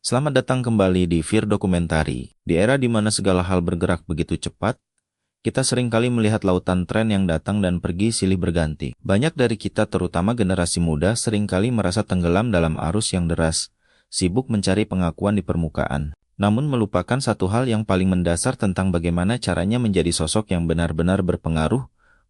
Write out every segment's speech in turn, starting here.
Selamat datang kembali di Fir Dokumentari. Di era di mana segala hal bergerak begitu cepat, kita seringkali melihat lautan tren yang datang dan pergi silih berganti. Banyak dari kita, terutama generasi muda, seringkali merasa tenggelam dalam arus yang deras, sibuk mencari pengakuan di permukaan. Namun melupakan satu hal yang paling mendasar tentang bagaimana caranya menjadi sosok yang benar-benar berpengaruh,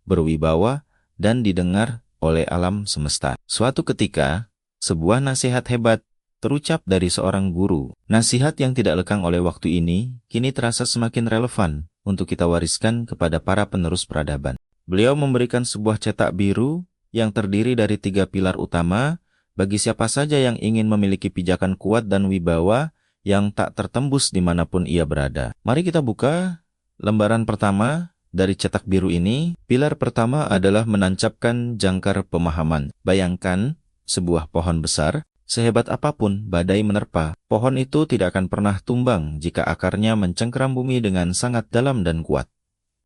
berwibawa, dan didengar oleh alam semesta. Suatu ketika, sebuah nasihat hebat terucap dari seorang guru. Nasihat yang tidak lekang oleh waktu ini, kini terasa semakin relevan untuk kita wariskan kepada para penerus peradaban. Beliau memberikan sebuah cetak biru yang terdiri dari 3 pilar utama bagi siapa saja yang ingin memiliki pijakan kuat dan wibawa yang tak tertembus dimanapun ia berada. Mari kita buka lembaran pertama dari cetak biru ini. Pilar pertama adalah menancapkan jangkar pemahaman. Bayangkan sebuah pohon besar. Sehebat apapun badai menerpa, pohon itu tidak akan pernah tumbang jika akarnya mencengkeram bumi dengan sangat dalam dan kuat.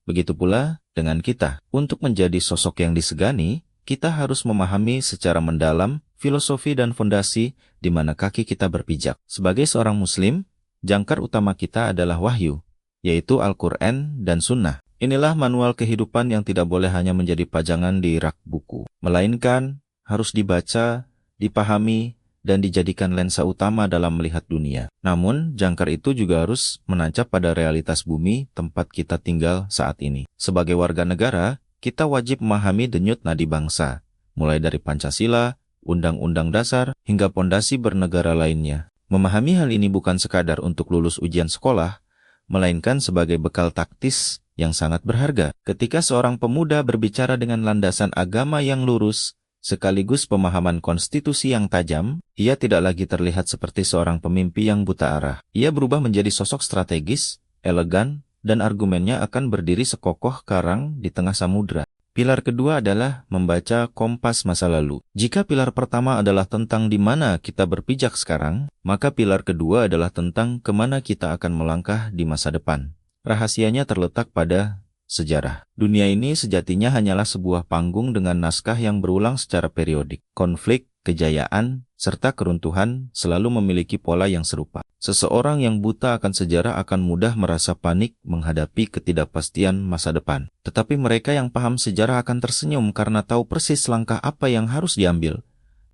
Begitu pula dengan kita. Untuk menjadi sosok yang disegani, kita harus memahami secara mendalam filosofi dan fondasi di mana kaki kita berpijak. Sebagai seorang muslim, jangkar utama kita adalah wahyu, yaitu Al-Quran dan Sunnah. Inilah manual kehidupan yang tidak boleh hanya menjadi pajangan di rak buku, melainkan harus dibaca, dipahami, dan dijadikan lensa utama dalam melihat dunia. Namun, jangkar itu juga harus menancap pada realitas bumi tempat kita tinggal saat ini. Sebagai warga negara, kita wajib memahami denyut nadi bangsa, mulai dari Pancasila, Undang-Undang Dasar, hingga pondasi bernegara lainnya. Memahami hal ini bukan sekadar untuk lulus ujian sekolah, melainkan sebagai bekal taktis yang sangat berharga. Ketika seorang pemuda berbicara dengan landasan agama yang lurus, sekaligus pemahaman konstitusi yang tajam, ia tidak lagi terlihat seperti seorang pemimpi yang buta arah. Ia berubah menjadi sosok strategis, elegan, dan argumennya akan berdiri sekokoh karang di tengah samudra. Pilar kedua adalah membaca kompas masa lalu. Jika pilar pertama adalah tentang di mana kita berpijak sekarang, maka pilar kedua adalah tentang kemana kita akan melangkah di masa depan. Rahasianya terletak pada sejarah. Dunia ini sejatinya hanyalah sebuah panggung dengan naskah yang berulang secara periodik. Konflik, kejayaan, serta keruntuhan selalu memiliki pola yang serupa. Seseorang yang buta akan sejarah akan mudah merasa panik menghadapi ketidakpastian masa depan. Tetapi mereka yang paham sejarah akan tersenyum karena tahu persis langkah apa yang harus diambil.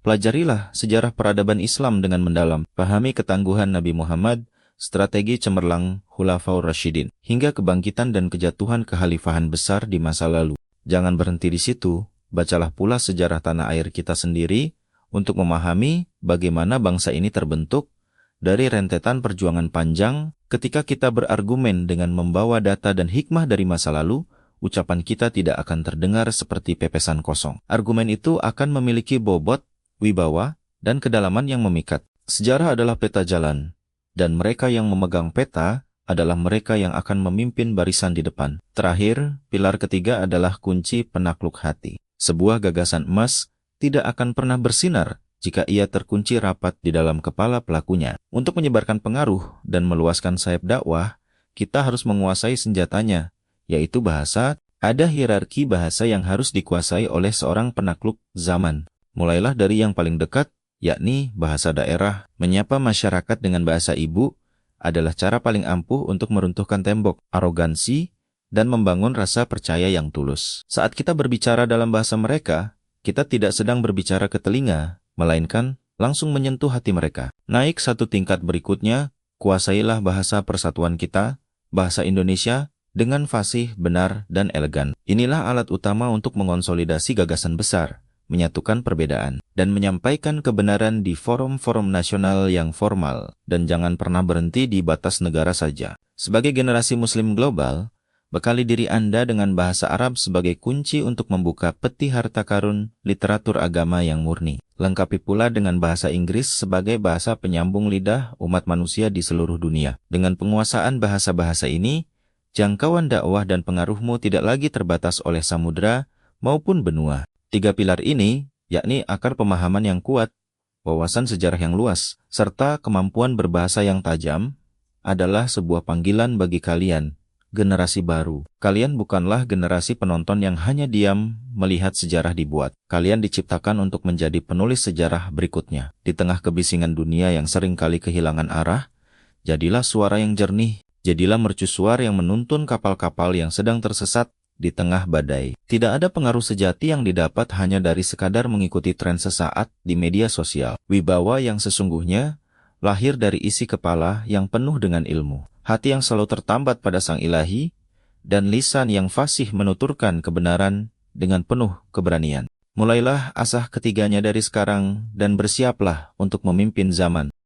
Pelajarilah sejarah peradaban Islam dengan mendalam. Pahami ketangguhan Nabi Muhammad, strategi cemerlang Khulafaur Rasyidin, hingga kebangkitan dan kejatuhan kekhalifahan besar di masa lalu. Jangan berhenti di situ, bacalah pula sejarah tanah air kita sendiri untuk memahami bagaimana bangsa ini terbentuk dari rentetan perjuangan panjang. Ketika kita berargumen dengan membawa data dan hikmah dari masa lalu, ucapan kita tidak akan terdengar seperti pepesan kosong. Argumen itu akan memiliki bobot, wibawa, dan kedalaman yang memikat. Sejarah adalah peta jalan, dan mereka yang memegang peta adalah mereka yang akan memimpin barisan di depan. Terakhir, pilar ketiga adalah kunci penakluk hati. Sebuah gagasan emas tidak akan pernah bersinar jika ia terkunci rapat di dalam kepala pelakunya. Untuk menyebarkan pengaruh dan meluaskan sayap dakwah, kita harus menguasai senjatanya, yaitu bahasa. Ada hierarki bahasa yang harus dikuasai oleh seorang penakluk zaman. Mulailah dari yang paling dekat, yakni bahasa daerah. Menyapa masyarakat dengan bahasa ibu adalah cara paling ampuh untuk meruntuhkan tembok arogansi dan membangun rasa percaya yang tulus. Saat kita berbicara dalam bahasa mereka, kita tidak sedang berbicara ke telinga, melainkan langsung menyentuh hati mereka. Naik satu tingkat berikutnya, kuasailah bahasa persatuan kita, bahasa Indonesia, dengan fasih, benar, dan elegan. Inilah alat utama untuk mengonsolidasi gagasan besar, menyatukan perbedaan, dan menyampaikan kebenaran di forum-forum nasional yang formal, dan jangan pernah berhenti di batas negara saja. Sebagai generasi muslim global, bekali diri Anda dengan bahasa Arab sebagai kunci untuk membuka peti harta karun literatur agama yang murni. Lengkapi pula dengan bahasa Inggris sebagai bahasa penyambung lidah umat manusia di seluruh dunia. Dengan penguasaan bahasa-bahasa ini, jangkauan dakwah dan pengaruhmu tidak lagi terbatas oleh samudra maupun benua. 3 pilar ini, yakni akar pemahaman yang kuat, wawasan sejarah yang luas, serta kemampuan berbahasa yang tajam, adalah sebuah panggilan bagi kalian, generasi baru. Kalian bukanlah generasi penonton yang hanya diam melihat sejarah dibuat. Kalian diciptakan untuk menjadi penulis sejarah berikutnya. Di tengah kebisingan dunia yang seringkali kehilangan arah, jadilah suara yang jernih, jadilah mercusuar yang menuntun kapal-kapal yang sedang tersesat di tengah badai. Tidak ada pengaruh sejati yang didapat hanya dari sekadar mengikuti tren sesaat di media sosial. Wibawa yang sesungguhnya lahir dari isi kepala yang penuh dengan ilmu, hati yang selalu tertambat pada Sang Ilahi, dan lisan yang fasih menuturkan kebenaran dengan penuh keberanian. Mulailah asah ketiganya dari sekarang dan bersiaplah untuk memimpin zaman.